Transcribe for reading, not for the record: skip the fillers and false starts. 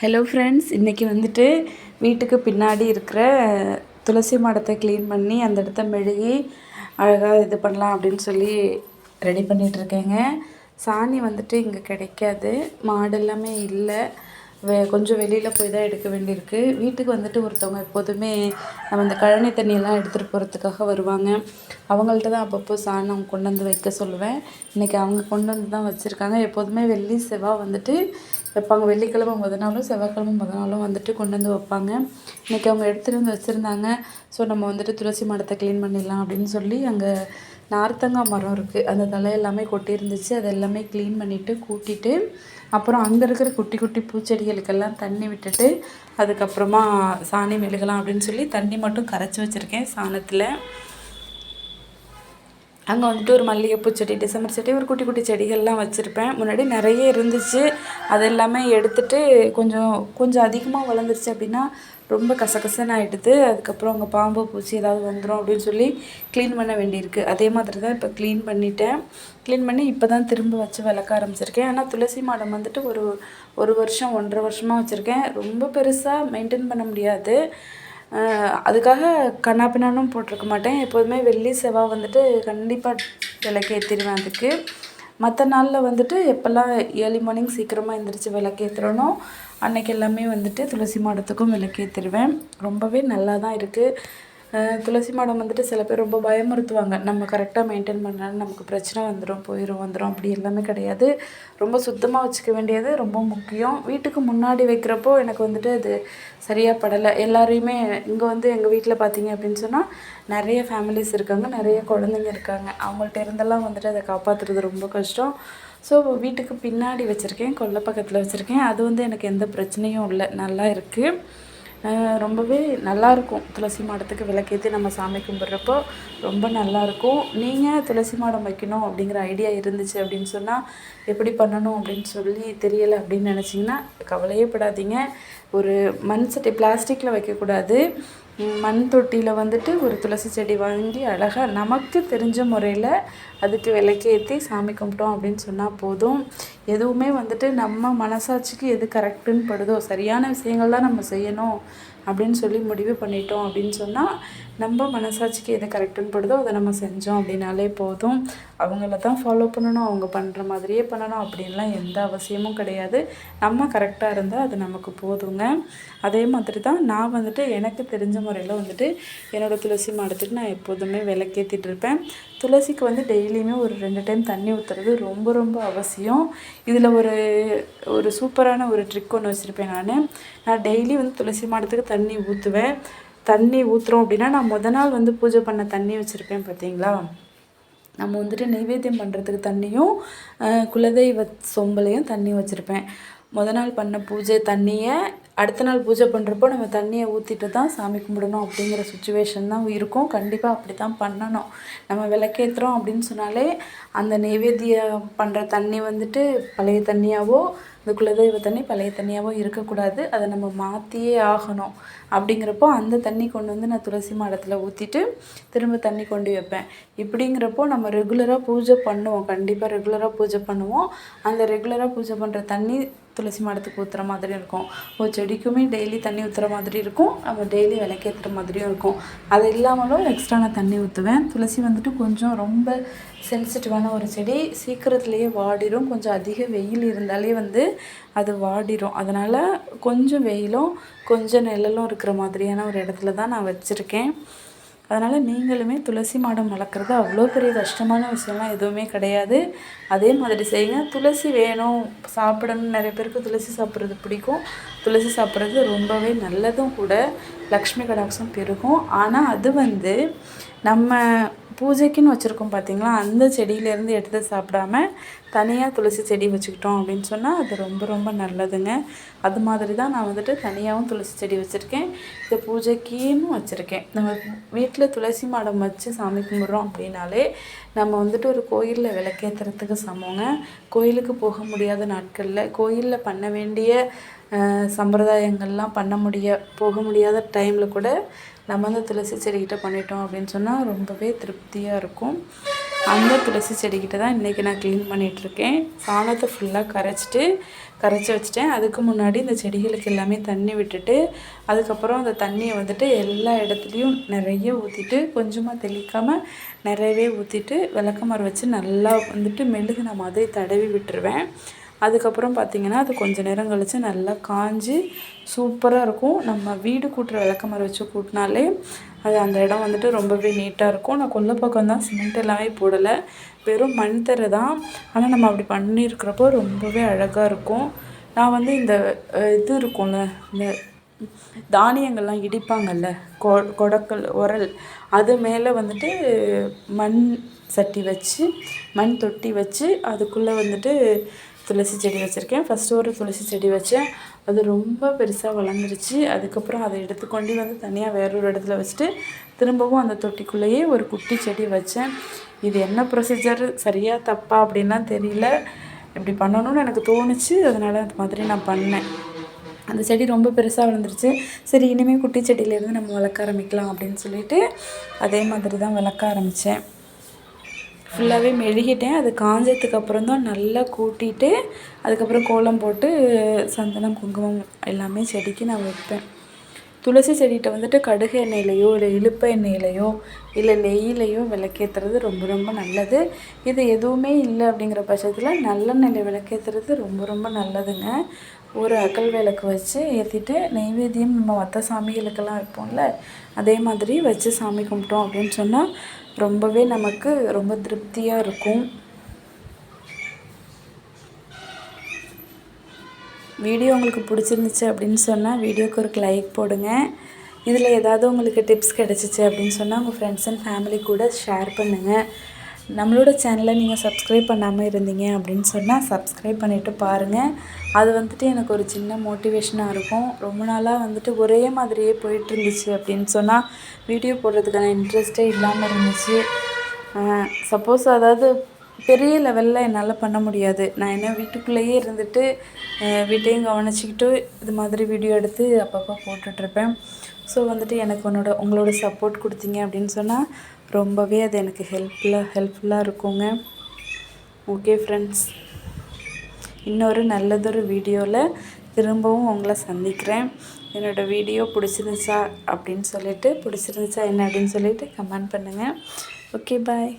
Hello friends, இன்றைக்கி வந்துட்டு வீட்டுக்கு பின்னாடி இருக்கிற துளசி மாடத்தை க்ளீன் பண்ணி அந்த இடத்த மெழுகி அழகாக இது பண்ணலாம் அப்படின்னு சொல்லி ரெடி பண்ணிகிட்ருக்கேங்க. சாணி வந்துட்டு இங்கே கிடைக்காது, மாடு எல்லாமே இல்லை. கொஞ்சம் வெளியில் போய் தான் எடுக்க வேண்டியிருக்கு. வீட்டுக்கு வந்துட்டு ஒருத்தவங்க எப்போதுமே நம்ம இந்த கழனி தண்ணியெல்லாம் எடுத்துகிட்டு போகிறதுக்காக வருவாங்க. அவங்கள்ட்ட தான் அப்பப்போ சாணம் கொண்டு வந்து வைக்க சொல்லுவேன். இன்றைக்கி அவங்க கொண்டு வந்து தான் வச்சுருக்காங்க. எப்போதுமே வெள்ளி செவ்வாய் வந்துட்டு வைப்பாங்க. வெள்ளிக்கிழமை முத நாளும் செவ்வாய்க்கிழமை முத நாளும் வந்துட்டு கொண்டு வந்து வைப்பாங்க. இன்றைக்கி அவங்க எடுத்துகிட்டு வந்து வச்சுருந்தாங்க. ஸோ நம்ம வந்துட்டு துளசி மாடத்தை க்ளீன் பண்ணிடலாம் அப்படின்னு சொல்லி அங்கே நார்த்தங்காய் மரம் இருக்குது, அந்த தலை எல்லாமே கொட்டியிருந்துச்சு. அது எல்லாமே க்ளீன் பண்ணிவிட்டு கூட்டிட்டு அப்புறம் அங்கே இருக்கிற குட்டி குட்டி பூச்செடிகளுக்கெல்லாம் தண்ணி விட்டுட்டு அதுக்கப்புறமா சாணி மெழுகலாம் அப்படின்னு சொல்லி தண்ணி மட்டும் கரைச்சி வச்சுருக்கேன் சாணத்தில். அங்கே வந்துட்டு ஒரு மல்லிகைப்பூ செடி, டிசம்பர் செடி, ஒரு குட்டி குட்டி செடிகள்லாம் வச்சுருப்பேன். முன்னாடி நிறைய இருந்துச்சு, அது எல்லாமே எடுத்துகிட்டு கொஞ்சம் கொஞ்சம் அதிகமாக வளர்ந்துருச்சு அப்படின்னா ரொம்ப கசகசன்னு ஆகிடுது. அதுக்கப்புறம் அங்கே பாம்பு பூச்சி ஏதாவது வந்துடும் அப்படின்னு சொல்லி க்ளீன் பண்ண வேண்டியிருக்கு. அதே மாதிரி தான் இப்போ க்ளீன் பண்ணிட்டேன். க்ளீன் பண்ணி இப்போ தான் திரும்ப வச்சு விளக்க ஆரம்பிச்சிருக்கேன். ஆனால் துளசி மாடம் வந்துட்டு ஒரு வருஷம் 1.5 வருஷமாக வச்சுருக்கேன். ரொம்ப பெருசாக மெயின்டைன் பண்ண முடியாது. அதுக்காக கன்னாப்பின்னானும் போட்டிருக்க மாட்டேன். எப்போதுமே வெள்ளி செவ்வாய் வந்துட்டு கண்டிப்பாக விளக்கேற்றிடுவேன். அதுக்கு மற்ற நாளில் வந்துட்டு எப்போல்லாம் ஏர்லி மார்னிங் சீக்கிரமாக எழுந்திரிச்சி விளக்கேற்றுறனோ அன்றைக்கி எல்லாமே வந்துட்டு துளசி மாடத்துக்கும் விளக்கேற்றிடுவேன். ரொம்பவே நல்லா தான் இருக்குது. துளசி மாடம் வந்துட்டு சில பேர் ரொம்ப பயமுறுத்துவாங்க, நம்ம கரெக்டாக மெயின்டைன் பண்ணாலும் நமக்கு பிரச்சனை வந்துடும், வந்துடும், அப்படி எல்லாமே கிடையாது. ரொம்ப சுத்தமாக வச்சுக்க வேண்டியது ரொம்ப முக்கியம். வீட்டுக்கு முன்னாடி வைக்கிறப்போ எனக்கு வந்துட்டு அது சரியாக படலை. எல்லாரையுமே இங்கே வந்து எங்கள் வீட்டில் பார்த்தீங்க அப்படின்னு சொன்னால் நிறைய ஃபேமிலிஸ் இருக்காங்க, நிறைய குழந்தைங்க இருக்காங்க. அவங்கள்ட்ட இருந்தெல்லாம் வந்துட்டு அதை காப்பாற்றுறது ரொம்ப கஷ்டம். ஸோ வீட்டுக்கு பின்னாடி வச்சுருக்கேன், கொல்லை பக்கத்தில் வச்சுருக்கேன். அது வந்து எனக்கு எந்த பிரச்சனையும் இல்லை, நல்லா இருக்குது. ரொம்பவே நல்லாயிருக்கும். துளசி மாடத்துக்கு விளக்கேற்றி நம்ம சாமி கும்பிட்றப்போ ரொம்ப நல்லாயிருக்கும். நீங்கள் துளசி மாடம் வைக்கணும் அப்படிங்கிற ஐடியா இருந்துச்சு அப்படின்னு சொன்னால் எப்படி பண்ணணும் அப்படின்னு சொல்லி தெரியலை அப்படின்னு நினச்சிங்கன்னா கவலையே படாதீங்க. ஒரு மண் சட்டி, பிளாஸ்டிக்கில் வைக்கக்கூடாது, மண் தொட்டியில் வந்துட்டு ஒரு துளசி செடி வாங்கி அழகாக நமக்கு தெரிஞ்ச முறையில் அதுக்கு விளக்கேற்றி சாமி கும்பிட்டோம் அப்படின்னு சொன்னால் போதும். எதுவுமே வந்துட்டு நம்ம மனசாட்சிக்கு எது கரெக்டுன்னு படுதோ, சரியான விஷயங்கள் தான் நம்ம செய்யணும் அப்படின்னு சொல்லி முடிவு பண்ணிட்டோம் அப்படின்னு சொன்னால் நம்ம மனசாட்சிக்கு எது கரெக்டுன்னு படுதோ அதை நம்ம செஞ்சோம் அப்படின்னாலே போதும். அவங்கள தான் ஃபாலோ பண்ணணும், அவங்க பண்ணுற மாதிரியே பண்ணணும் அப்படின்லாம் எந்த அவசியமும் கிடையாது. நம்ம கரெக்டாக இருந்தால் அது நமக்கு போதுங்க. அதே மாதிரி தான் நான் வந்துட்டு எனக்கு தெரிஞ்ச முறையில் வந்துட்டு என்னோடய துளசி மாடத்துக்கு நான் எப்போதுமே விளக்கேற்றிட்டு இருப்பேன். துளசிக்கு வந்து டெய்லியுமே ஒரு 2 டைம் தண்ணி ஊற்றுறது ரொம்ப ரொம்ப அவசியம். இதில் ஒரு சூப்பரான ஒரு ட்ரிக் ஒன்று வச்சுருப்பேன். நான் டெய்லி வந்து துளசி மாடத்துக்கு தண்ணி ஊற்றுவேன். தண்ணி ஊற்றுறோம் அப்படின்னா நான் நாள் வந்து பூஜை பண்ண தண்ணி வச்சுருப்பேன் பார்த்தீங்களா, நம்ம வந்துட்டு நைவேத்தியம் பண்ணுறதுக்கு தண்ணியும் குலதெய்வ சொம்பலையும் தண்ணி வச்சுருப்பேன். நாள் பண்ண பூஜை தண்ணியை அடுத்த நாள் பூஜை பண்ணுறப்போ நம்ம தண்ணியை ஊற்றிட்டு தான் சாமி கும்பிடணும் அப்படிங்கிற சுச்சுவேஷன் தான் இருக்கும். கண்டிப்பாக அப்படி தான் பண்ணணும். நம்ம விளக்கேற்றுறோம் அப்படின்னு சொன்னாலே அந்த நைவேத்தியம் பண்ணுற தண்ணி வந்துட்டு பழைய தண்ணியாவோ, இந்த குலதெய்வ தண்ணி பழைய தண்ணியாவோ இருக்கக்கூடாது. அதை நம்ம மாற்றியே ஆகணும். அப்படிங்கிறப்போ அந்த தண்ணி கொண்டு வந்து நான் துளசி மாடத்தில் ஊற்றிட்டு திரும்ப தண்ணி கொண்டு வைப்பேன். இப்படிங்கிறப்போ நம்ம ரெகுலராக பூஜை பண்ணுவோம், கண்டிப்பாக ரெகுலராக பூஜை பண்ணுவோம். அந்த ரெகுலராக பூஜை பண்ணுற தண்ணி துளசி மாடத்துக்கு ஊற்றுற மாதிரி இருக்கும். செடிக்குமே டெய்லி தண்ணி ஊற்றுற மாதிரி இருக்கும், நம்ம டெய்லி விளக்கேற்றுற மாதிரியும் இருக்கும். அது இல்லாமலும் எக்ஸ்ட்ரா நான் தண்ணி ஊற்றுவேன். துளசி வந்துட்டு கொஞ்சம் ரொம்ப சென்சிட்டிவான ஒரு செடி, சீக்கிரத்துலேயே வாடிடும். கொஞ்சம் அதிக வெயில் இருந்தாலே வந்து அது வாடிடும். அதனால் கொஞ்சம் வெயிலும் கொஞ்சம் நிழலும் இருக்கிற மாதிரியான ஒரு இடத்துல தான் நான் வச்சுருக்கேன். அதனால் நீங்களுமே துளசி மாடம் வளர்க்குறது அவ்வளோ பெரிய கஷ்டமான விஷயம்லாம் எதுவுமே கிடையாது. அதே மாதிரி செய்யுங்க. துளசி வேணும், சாப்பிடணும், நிறைய பேருக்கு துளசி சாப்பிட்றது பிடிக்கும். துளசி சாப்பிட்றது ரொம்பவே நல்லதும் கூட, லக்ஷ்மி கடாட்சம் பெருகும். ஆனால் அது வந்து நம்ம பூஜைக்குன்னு வச்சுருக்கோம் பார்த்தீங்களா, அந்த செடியிலேருந்து எடுத்து சாப்பிடாம தனியாக துளசி செடி வச்சுக்கிட்டோம் அப்படின்னு சொன்னால் அது ரொம்ப ரொம்ப நல்லதுங்க. அது மாதிரி தான் நான் வந்துட்டு தனியாகவும் துளசி செடி வச்சுருக்கேன், இந்த பூஜைக்குன்னு வச்சுருக்கேன். நம்ம வீட்டில் துளசி மாடம் வச்சு சாமி கும்பிட்றோம் அப்படின்னாலே நம்ம வந்துட்டு ஒரு கோயிலில் விளக்கேற்றுறதுக்கு சமங்க. கோயிலுக்கு போக முடியாத நாட்களில், கோயிலில் பண்ண வேண்டிய சம்பிரதாயங்கள்லாம் போக முடியாத டைமில் கூட நம்ம அந்த துளசி செடிக்கிட்ட பண்ணிட்டோம் அப்படின்னு சொன்னால் ரொம்பவே திருப்தியாக இருக்கும். அந்த துளசி செடிக்கிட்ட தான் இன்றைக்கி நான் க்ளீன் பண்ணிகிட்ருக்கேன். சாணத்தை ஃபுல்லாக கரைச்சி வச்சுட்டேன். அதுக்கு முன்னாடி இந்த செடிகளுக்கு எல்லாமே தண்ணி விட்டுட்டு, அதுக்கப்புறம் அந்த தண்ணியை வந்துட்டு எல்லா இடத்துலையும் நிறைய ஊற்றிட்டு, கொஞ்சமாக தெளிக்காமல் நிறையவே ஊற்றிட்டு விளக்கமாறு வச்சு நல்லா வந்துட்டு மெழுகுன மாதிரி தடவி விட்டுருவேன். அதுக்கப்புறம் பார்த்திங்கன்னா அது கொஞ்சம் நேரம் கழித்து நல்லா காஞ்சி சூப்பராக இருக்கும். நம்ம வீடு கூட்டுற விளக்கமாறு வச்சு கூட்டினாலே அது அந்த இடம் வந்துட்டு ரொம்பவே நீட்டாக இருக்கும். நான் கொல்லை பக்கம் தான் சிமெண்ட் எல்லாமே போடலை, வெறும் மண் தரை தான். ஆனால் நம்ம அப்படி பண்ணியிருக்கிறப்போ ரொம்பவே அழகாக இருக்கும். நான் வந்து இந்த இது இருக்கும்ல, இந்த தானியங்கள்லாம் இடிப்பாங்கல்ல, கொடக்கல் உரல், அது மேலே வந்துட்டு மண் சட்டி வச்சு மண் தொட்டி வச்சு அதுக்குள்ளே வந்துட்டு துளசி செடி வச்சுருக்கேன். ஃபஸ்ட்டு ஒரு துளசி செடி வச்சேன், அது ரொம்ப பெருசாக வளர்ந்துருச்சு. அதுக்கப்புறம் அதை எடுத்துக்கொண்டு வந்து தனியாக வேறொரு இடத்துல வச்சுட்டு திரும்பவும் அந்த தொட்டிக்குள்ளேயே ஒரு குட்டி செடி வச்சேன். இது என்ன ப்ரொசீஜர், சரியாக தப்பா அப்படின்லாம் தெரியல. இப்படி பண்ணணும்னு எனக்கு தோணுச்சு, அதனால் அந்த மாதிரி நான் பண்ணேன். அந்த செடி ரொம்ப பெருசாக வளர்ந்துருச்சு. சரி, இனிமேல் குட்டி செடியிலேருந்து நம்ம வளர்க்க ஆரம்பிக்கலாம் அப்படின்னு சொல்லிட்டு அதே மாதிரி தான் வளர்க்க ஆரம்பித்தேன். ஃபுல்லாகவே மெழுகிட்டேன். அது காஞ்சதுக்கப்புறம் தான் நல்லா கூட்டிட்டு அதுக்கப்புறம் கோலம் போட்டு சந்தனம் குங்குமம் எல்லாமே செடிக்கு நான் வைப்பேன். துளசி செடிகிட்ட வந்துட்டு கடுகு எண்ணெயிலையோ இல்லை இலுப்ப எண்ணெயிலையோ இல்லை நெய்யிலையோ விளக்கேற்றுறது ரொம்ப ரொம்ப நல்லது. இது எதுவுமே இல்லை அப்படிங்கிற பட்சத்தில் நல்லெண்ணெயில் விளக்கேற்றுறது ரொம்ப ரொம்ப நல்லதுங்க. ஒரு அகல் விளக்கு வச்சு ஏற்றிட்டு நெய்வேத்தியம் நம்ம மற்ற சாமிகளுக்கெல்லாம் வைப்போம்ல, அதே மாதிரி வச்சு சாமி கும்பிட்டோம் அப்படின்னு சொன்னால் ரொம்பவே நமக்கு ரொம்ப திருப்தியாக இருக்கும். வீடியோ உங்களுக்கு பிடிச்சிருந்துச்சு அப்படின்னு சொன்னால் வீடியோக்கு ஒரு லைக் போடுங்க. இதில் ஏதாவது உங்களுக்கு டிப்ஸ் கிடச்சிச்சு அப்படின்னு சொன்னால் உங்கள் ஃப்ரெண்ட்ஸ் அண்ட் ஃபேமிலி கூட ஷேர் பண்ணுங்கள். நம்மளோட சேனலை நீங்கள் சப்ஸ்கிரைப் பண்ணாமல் இருந்தீங்க அப்படின்னு சொன்னால் சப்ஸ்கிரைப் பண்ணிவிட்டு பாருங்கள். அது வந்துட்டு எனக்கு ஒரு சின்ன மோட்டிவேஷனாக இருக்கும். ரொம்ப நாளாக வந்துட்டு ஒரே மாதிரியே போயிட்டுருந்துச்சு அப்படின்னு சொன்னால் வீடியோ போடுறதுக்கான இன்ட்ரெஸ்ட்டே இல்லாமல் இருந்துச்சு. சப்போஸ் அதாவது பெரிய லெவலில் என்னால் பண்ண முடியாது. நான் என்ன வீட்டுக்குள்ளேயே இருந்துட்டு வீட்டையும் கவனிச்சிக்கிட்டு இது மாதிரி வீடியோ எடுத்து அப்பப்போ போட்டுட்ருப்பேன். ஸோ வந்துட்டு எனக்கு உங்களோட சப்போர்ட் கொடுத்தீங்க அப்படின்னு சொன்னால் ரொம்பவே அது எனக்கு ஹெல்ப்ஃபுல்லாக இருக்குங்க. ஓகே ஃப்ரெண்ட்ஸ், இன்னொரு நல்லதொரு வீடியோவில் திரும்பவும் உங்களை சந்திக்கிறேன். என்னோடய வீடியோ பிடிச்சிருந்துச்சா என்ன அப்படின்னு சொல்லிட்டு கமெண்ட் பண்ணுங்கள். ஓகே, பாய்.